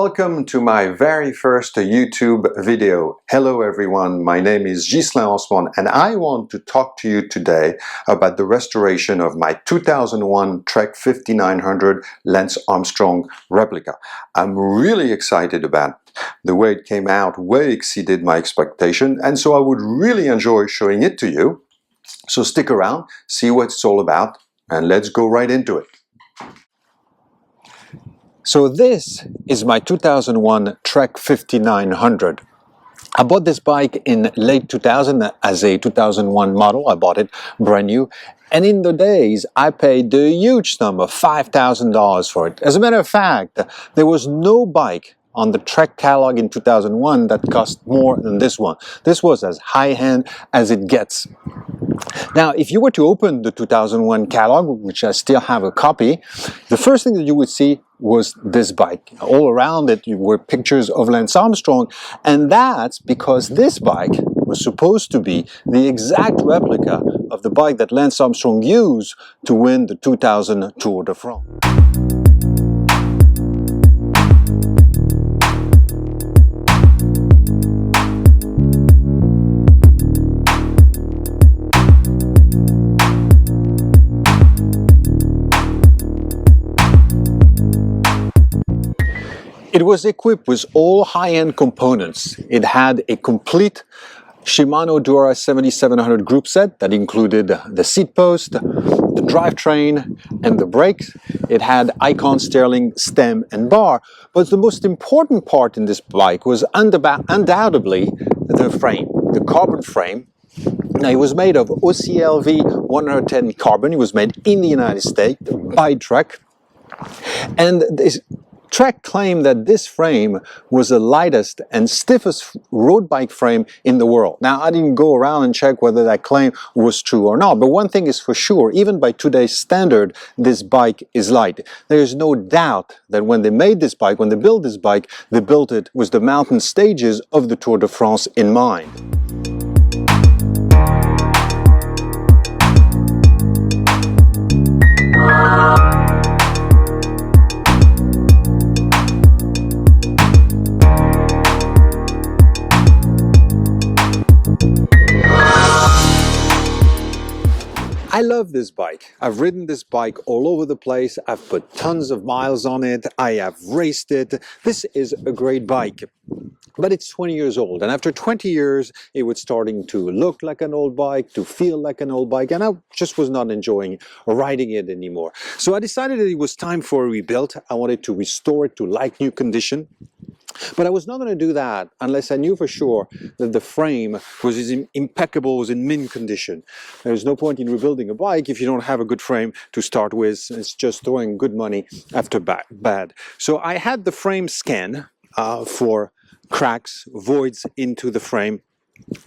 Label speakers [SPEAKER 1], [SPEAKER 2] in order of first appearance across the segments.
[SPEAKER 1] Welcome to my very first YouTube video. Hello everyone, my name is Ghislain Armstrong and I want to talk to you today about the restoration of my 2001 Trek 5900 Lance Armstrong Replica. I'm really excited about it. The way it came out way exceeded my expectation, and so I would really enjoy showing it to you. So stick around, see what it's all about, and let's go right into it. So this is my 2001 Trek 5900. I bought this bike in late 2000 as a 2001 model. I bought it brand new. And in the days, I paid the huge sum of $5,000 for it. As a matter of fact, there was no bike on the Trek catalog in 2001 that cost more than this one. This was as high-end as it gets. Now, if you were to open the 2001 catalog, which I still have a copy, the first thing that you would see was this bike. All around it were pictures of Lance Armstrong, and that's because this bike was supposed to be the exact replica of the bike that Lance Armstrong used to win the 2000 Tour de France. It was equipped with all high-end components. It had a complete Shimano Dura 7700 group set that included the seat post, the drivetrain, and the brakes. It had Icon steering, stem, and bar. But the most important part in this bike was undoubtedly the frame, the carbon frame. Now, it was made of OCLV 110 carbon. It was made in the United States by Trek. And this Trek claimed that this frame was the lightest and stiffest road bike frame in the world. Now, I didn't go around and check whether that claim was true or not, but one thing is for sure, even by today's standard, this bike is light. There is no doubt that when they made this bike, when they built this bike, they built it with the mountain stages of the Tour de France in mind. I love this bike. I've ridden this bike all over the place. I've put tons of miles on it. I have raced it. This is a great bike. But it's 20 years old, and after 20 years, it was starting to look like an old bike, to feel like an old bike, and I just was not enjoying riding it anymore. So I decided that it was time for a rebuild. I wanted to restore it to like-new condition. But I was not going to do that unless I knew for sure that the frame was impeccable, was in mint condition. There's no point in rebuilding a bike if you don't have a good frame to start with. It's just throwing good money after bad. So I had the frame scan for cracks, voids into the frame.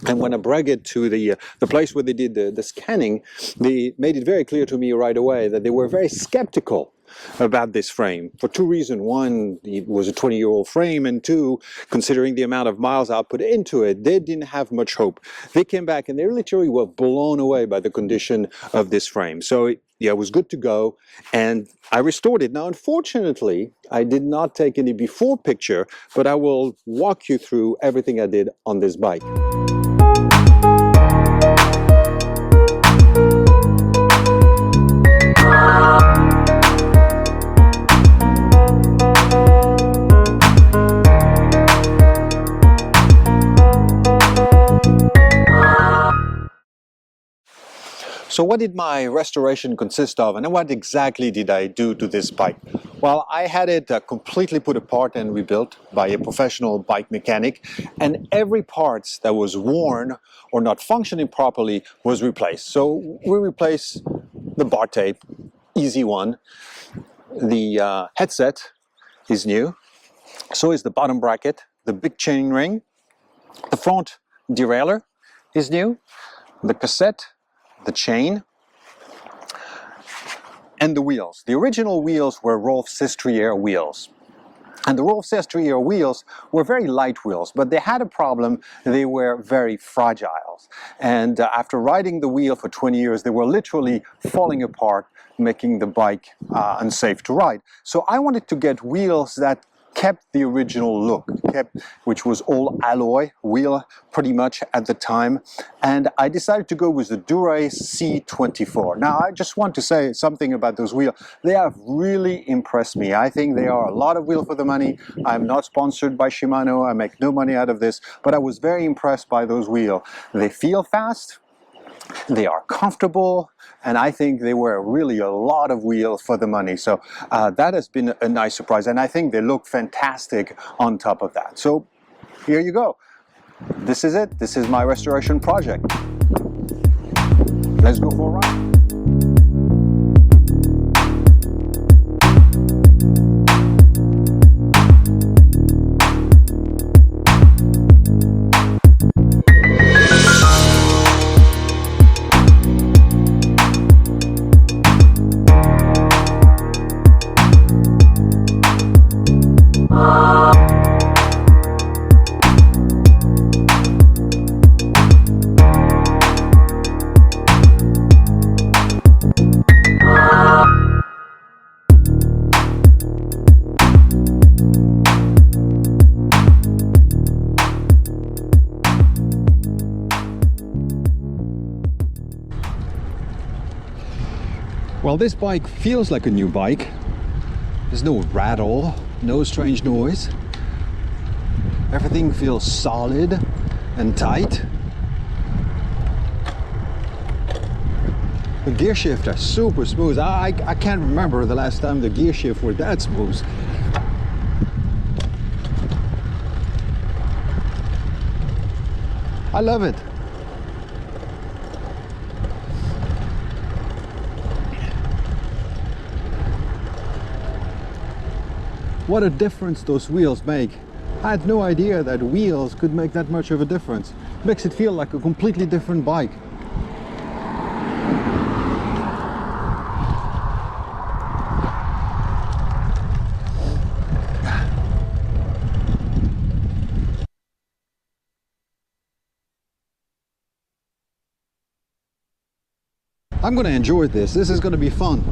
[SPEAKER 1] And when I brought it to the place where they did the scanning, they made it very clear to me right away that they were very skeptical about this frame for two reasons. One, it was a 20-year-old frame, and two, considering the amount of miles I put into it, they didn't have much hope. They came back and they literally were blown away by the condition of this frame. So yeah, it was good to go, and I restored it. Now, unfortunately, I did not take any before picture, but I will walk you through everything I did on this bike. So what did my restoration consist of, and what exactly did I do to this bike? Well, I had it completely put apart and rebuilt by a professional bike mechanic, and every part that was worn or not functioning properly was replaced. So we replaced the bar tape, easy one. The headset is new. So is the bottom bracket, the big chain ring. The front derailleur is new. The cassette, the chain, and the wheels. The original wheels were Rolf Sestriere wheels. And the Rolf Sestriere wheels were very light wheels, but they had a problem. They were very fragile. And after riding the wheel for 20 years, they were literally falling apart, making the bike unsafe to ride. So I wanted to get wheels that kept the original look, which was all alloy wheel pretty much at the time, and I decided to go with the Dura-Ace C24. Now I just want to say something about those wheels. They have really impressed me. I think they are a lot of wheel for the money. I'm not sponsored by Shimano, I make no money out of this, but I was very impressed by those wheels. They feel fast, they are comfortable, and I think they were really a lot of wheel for the money. So that has been a nice surprise, and I think they look fantastic on top of that. So here you go. This is it. This is my restoration project. Let's go for a ride. Well, this bike feels like a new bike. There's no rattle, no strange noise. Everything feels solid and tight. The gear shifts are super smooth. I can't remember the last time the gear shifts were that smooth. I love it. What a difference those wheels make. I had no idea that wheels could make that much of a difference. Makes it feel like a completely different bike. I'm gonna enjoy this. This is gonna be fun.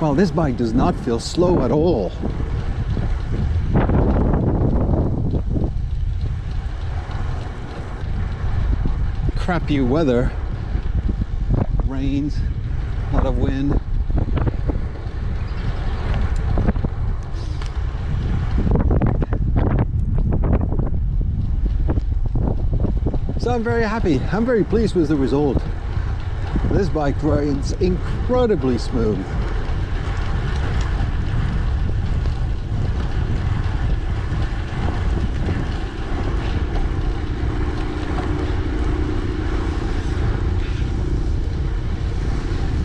[SPEAKER 1] Well, this bike does not feel slow at all. Crappy weather, rains, a lot of wind. So I'm very happy. I'm very pleased with the result. This bike rides incredibly smooth.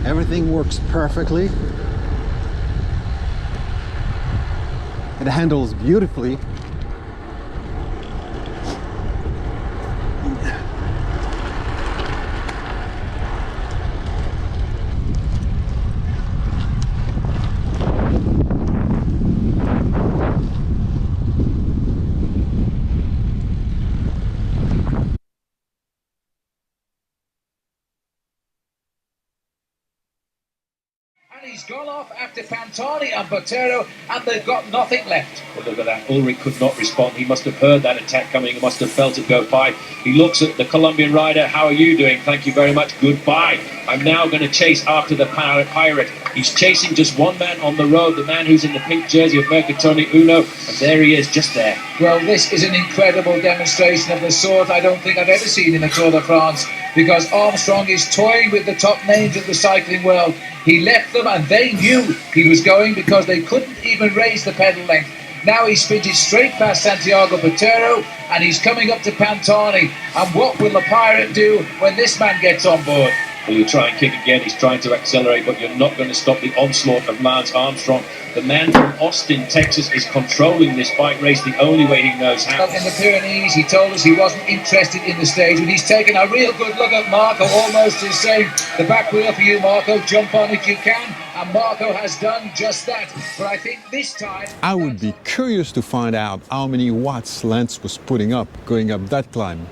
[SPEAKER 1] Everything works perfectly. It handles beautifully.
[SPEAKER 2] He's gone off after Pantani and Botero, and they've got nothing left. Well, look at that. Ulrich could not respond. He must have heard that attack coming. He must have felt it go by. He looks at the Colombian rider. How are you doing? Thank you very much. Goodbye. I'm now going to chase after the pirate. He's chasing just one man on the road, the man who's in the pink jersey of Mercatoni Uno, and there he is, just there. Well, this is an incredible demonstration of the sort I don't think I've ever seen in the Tour de France, because Armstrong is toying with the top names of the cycling world. He left them and they knew he was going because they couldn't even raise the pedal length. Now he sprinted straight past Santiago Botero and he's coming up to Pantani. And what will the pirate do when this man gets on board? Well, he'll try and kick again. He's trying to accelerate, but you're not going to stop the onslaught of Lance Armstrong. The man from Austin, Texas, is controlling this bike race the only way he knows how.
[SPEAKER 3] In the Pyrenees, he told us he wasn't interested in the stage, but he's taken a real good look at Marco, almost is saying, the back wheel for you, Marco, jump on if you can. And Marco has done just that. But I think this time...
[SPEAKER 1] I would be curious to find out how many watts Lance was putting up going up that climb.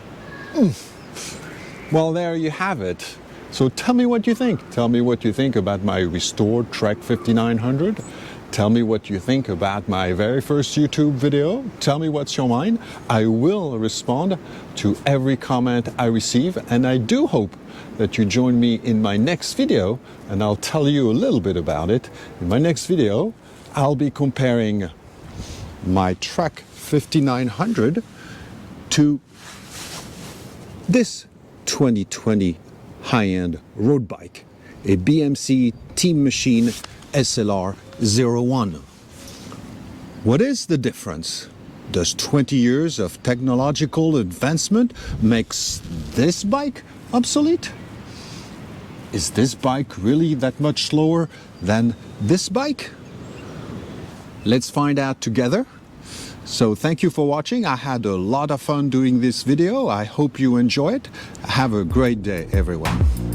[SPEAKER 1] Well, there you have it. So tell me what you think. Tell me what you think about my restored Trek 5900. Tell me what you think about my very first YouTube video. Tell me what's your mind. I will respond to every comment I receive, and I do hope that you join me in my next video, and I'll tell you a little bit about it. In my next video, I'll be comparing my Trek 5900 to this 2020 high-end road bike, a BMC Team Machine SLR 01. What is the difference? Does 20 years of technological advancement makes this bike obsolete? Is this bike really that much slower than this bike? Let's find out together. So thank you for watching. I had a lot of fun doing this video. I hope you enjoy it. Have a great day, everyone.